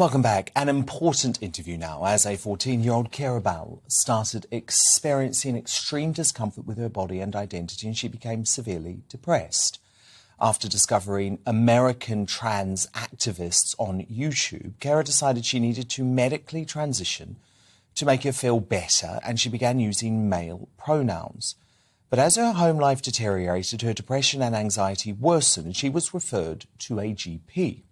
Welcome back. An important interview now as a 14-year-old Keira Bell started experiencing extreme discomfort with her body and identity, and she became severely depressed. After discovering American trans activists on YouTube, Keira decided she needed to medically transition to make her feel better, and she began using male pronouns. But as her home life deteriorated, her depression and anxiety worsened, and she was referred to a GP.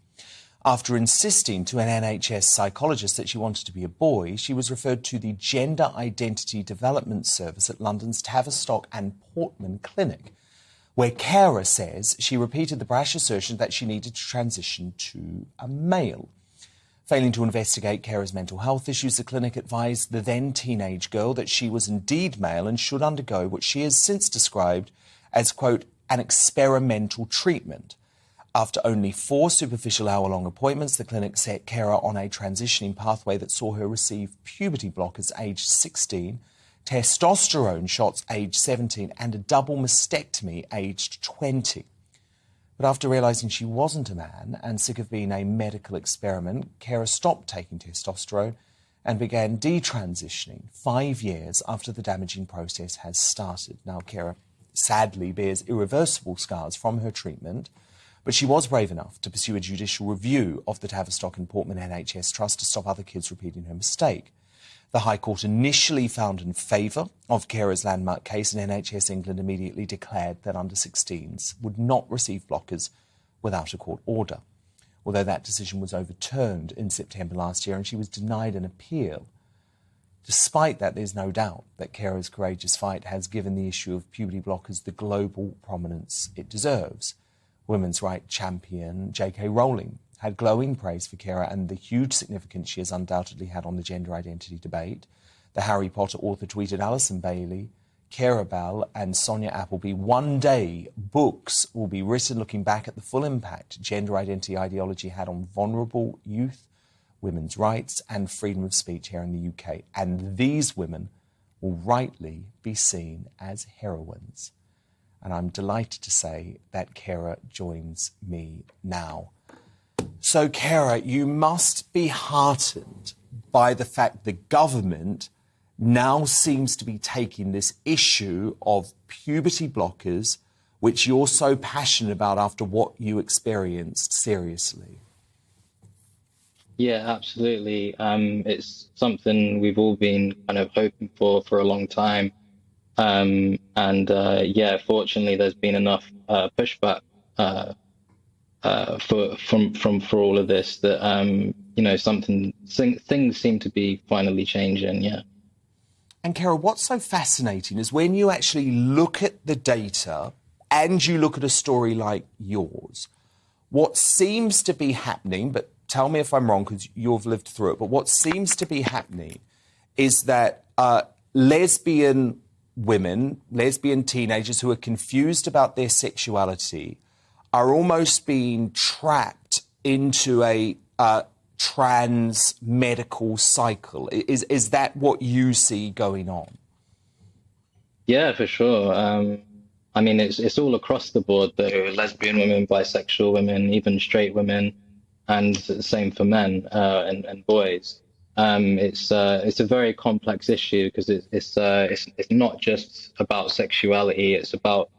After insisting to an NHS psychologist that she wanted to be a boy, she was referred to the Gender Identity Development Service at London's Tavistock and Portman Clinic, where Keira says she repeated the brash assertion that she needed to transition to a male. Failing to investigate Keira's mental health issues, the clinic advised the then teenage girl that she was indeed male and should undergo what she has since described as, quote, an experimental treatment. After only 4 superficial hour-long appointments, the clinic set Keira on a transitioning pathway that saw her receive puberty blockers aged 16, testosterone shots aged 17, and a double mastectomy aged 20. But after realising she wasn't a man and sick of being a medical experiment, Keira stopped taking testosterone and began detransitioning 5 years after the damaging process has started. Now, Keira sadly bears irreversible scars from her treatment, but she was brave enough to pursue a judicial review of the Tavistock and Portman NHS Trust to stop other kids repeating her mistake. The High Court initially found in favour of Keira's landmark case, and NHS England immediately declared that under-16s would not receive blockers without a court order. Although that decision was overturned in September last year and she was denied an appeal. Despite that, there's no doubt that Keira's courageous fight has given the issue of puberty blockers the global prominence it deserves. Women's rights champion J.K. Rowling had glowing praise for Keira and the huge significance she has undoubtedly had on the gender identity debate. The Harry Potter author tweeted, Alison Bailey, Keira Bell and Sonia Appleby, one day books will be written looking back at the full impact gender identity ideology had on vulnerable youth, women's rights and freedom of speech here in the UK. And these women will rightly be seen as heroines. And I'm delighted to say that Keira joins me now. So, Keira, you must be heartened by the fact the government now seems to be taking this issue of puberty blockers, which you're so passionate about after what you experienced, seriously. Yeah, absolutely. It's something we've all been kind of hoping for a long time. Yeah, fortunately, there's been enough pushback for all of this that things seem to be finally changing. Yeah. And Keira, what's so fascinating is when you actually look at the data and you look at a story like yours, what seems to be happening, but tell me if I'm wrong because you've lived through it, but what seems to be happening is that lesbian teenagers who are confused about their sexuality are almost being trapped into a trans medical cycle. Is that what you see going on? Yeah, for sure. I mean, it's all across the board, though. Lesbian women, bisexual women, even straight women, and the same for men and boys. It's a very complex issue because it's not just about sexuality. It's about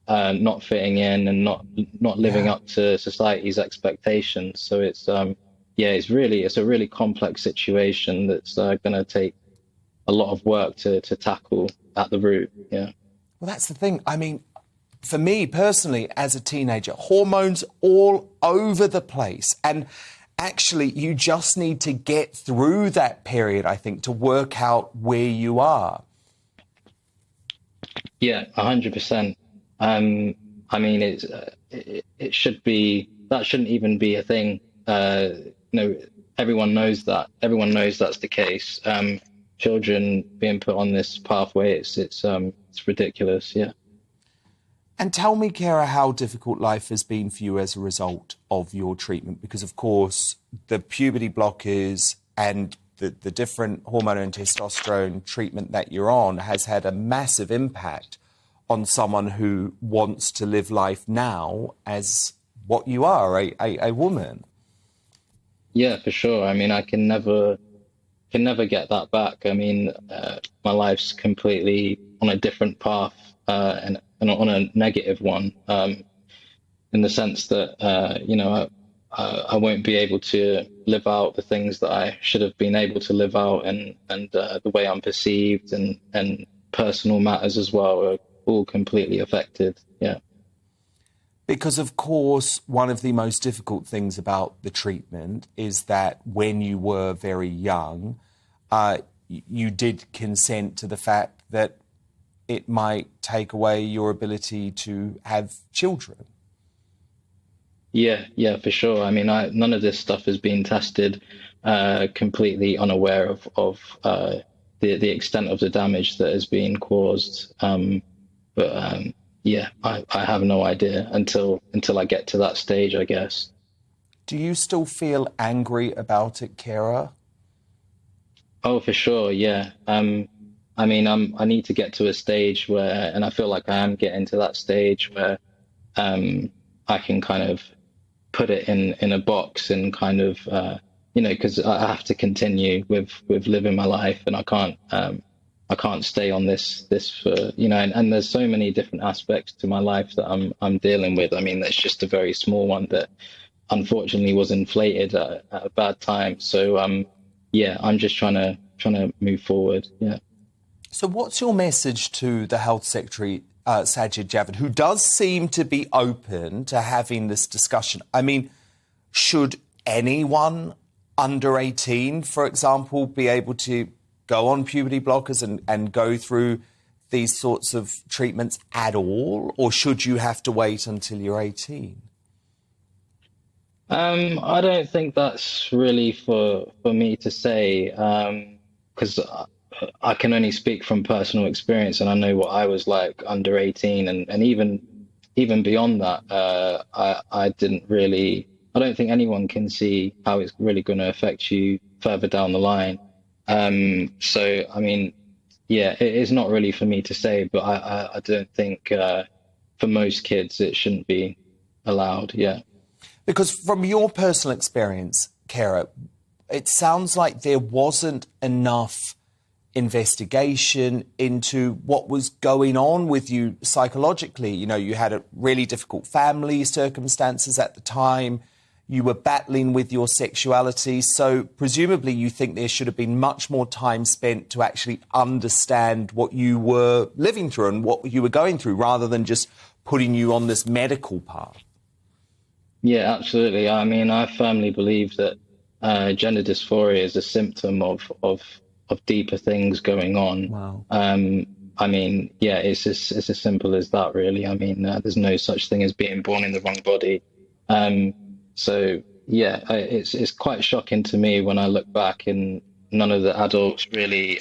not fitting in and not living up to society's expectations. So it's a really complex situation that's going to take a lot of work to tackle at the root. Yeah. Well, that's the thing. I mean, for me personally, as a teenager, hormones all over the place, and actually, you just need to get through that period, I think, to work out where you are. Yeah, 100%. I mean, it should be, that shouldn't even be a thing. Everyone knows that. Everyone knows that's the case. Children being put on this pathway, it's ridiculous. Yeah. And tell me, Keira, how difficult life has been for you as a result of your treatment, because, of course, the puberty blockers and the different hormone and testosterone treatment that you're on has had a massive impact on someone who wants to live life now as what you are, a woman. Yeah, for sure. I mean, I can never get that back. I mean, my life's completely on a different path, and on a negative one, in the sense that, I won't be able to live out the things that I should have been able to live out, and the way I'm perceived, and personal matters as well are all completely affected. Yeah. Because, of course, one of the most difficult things about the treatment is that when you were very young, you did consent to the fact that it might take away your ability to have children. Yeah, yeah, for sure. I mean, none of this stuff has been tested, completely unaware of the extent of the damage that has been caused. But yeah, I have no idea until I get to that stage, I guess. Do you still feel angry about it, Keira? Oh, for sure, yeah. I mean, I need to get to a stage where, and I feel like I am getting to that stage where I can kind of put it in a box, and kind of because I have to continue with living my life, and I can't stay on this for, and there's so many different aspects to my life that I'm dealing with. I mean, that's just a very small one that unfortunately was inflated at a bad time. So yeah, I'm just trying to move forward. Yeah. So what's your message to the Health Secretary, Sajid Javid, who does seem to be open to having this discussion? I mean, should anyone under 18, for example, be able to go on puberty blockers and go through these sorts of treatments at all? Or should you have to wait until you're 18? I don't think that's really for me to say, because I can only speak from personal experience, and I know what I was like under 18, and even beyond that. I didn't really. I don't think anyone can see how it's really going to affect you further down the line. So I mean, yeah, it is not really for me to say, but I don't think for most kids it shouldn't be allowed. Yeah. Because from your personal experience, Keira, it sounds like there wasn't enough investigation into what was going on with you psychologically. You know, you had a really difficult family circumstances at the time. You were battling with your sexuality. So presumably you think there should have been much more time spent to actually understand what you were living through and what you were going through, rather than just putting you on this medical path. Yeah, absolutely. I mean, I firmly believe that gender dysphoria is a symptom of deeper things going on. Wow. I mean, yeah, it's as simple as that, really. I mean, there's no such thing as being born in the wrong body. So yeah, it's quite shocking to me when I look back, and none of the adults really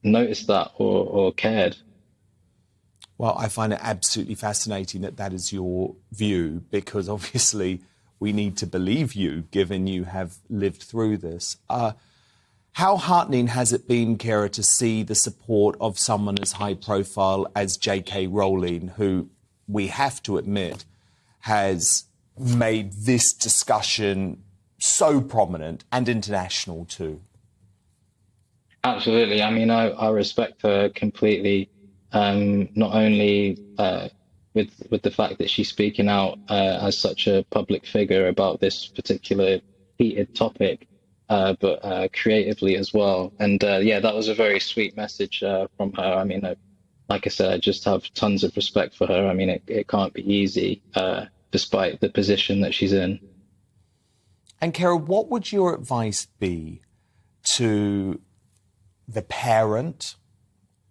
noticed that or cared. Well, I find it absolutely fascinating that that is your view, because obviously we need to believe you, given you have lived through this. How heartening has it been, Keira, to see the support of someone as high profile as J.K. Rowling, who we have to admit has made this discussion so prominent and international too? Absolutely. I mean, I respect her completely. Not only with the fact that she's speaking out as such a public figure about this particular heated topic, but creatively as well. And yeah, that was a very sweet message from her. I mean, like I said, I just have tons of respect for her. I mean, it can't be easy, despite the position that she's in. And Keira, what would your advice be to the parent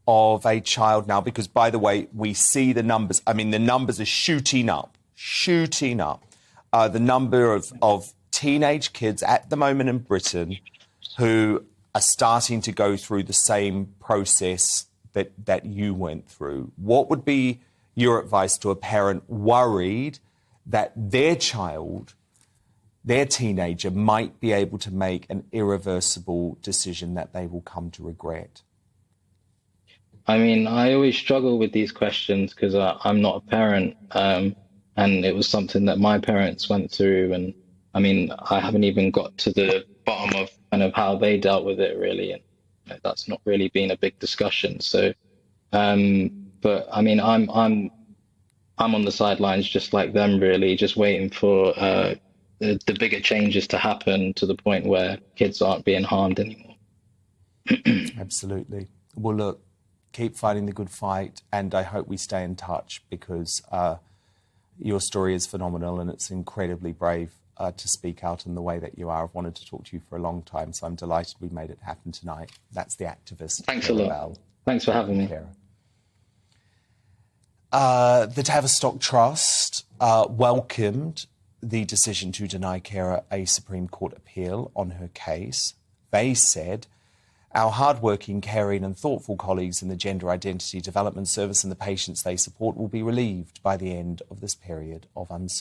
of a child now? Because, by the way, we see the numbers. I mean, the numbers are shooting up. The number of teenage kids at the moment in Britain who are starting to go through the same process that you went through. What would be your advice to a parent worried that their child, their teenager, might be able to make an irreversible decision that they will come to regret? I mean, I always struggle with these questions because I'm not a parent, and it was something that my parents went through, and I mean, I haven't even got to the bottom of kind of how they dealt with it really, and that's not really been a big discussion. So, but I mean, I'm on the sidelines just like them, really, just waiting for the bigger changes to happen to the point where kids aren't being harmed anymore. Absolutely. Well, look, keep fighting the good fight, and I hope we stay in touch, because your story is phenomenal and it's incredibly brave to speak out in the way that you are. I've wanted to talk to you for a long time, so I'm delighted we made it happen tonight. That's the activist. Thanks Keira a lot. Bell. Thanks for having me. The Tavistock Trust welcomed the decision to deny Keira a Supreme Court appeal on her case. They said, "Our hard-working, caring and thoughtful colleagues in the Gender Identity Development Service and the patients they support will be relieved by the end of this period of uncertainty."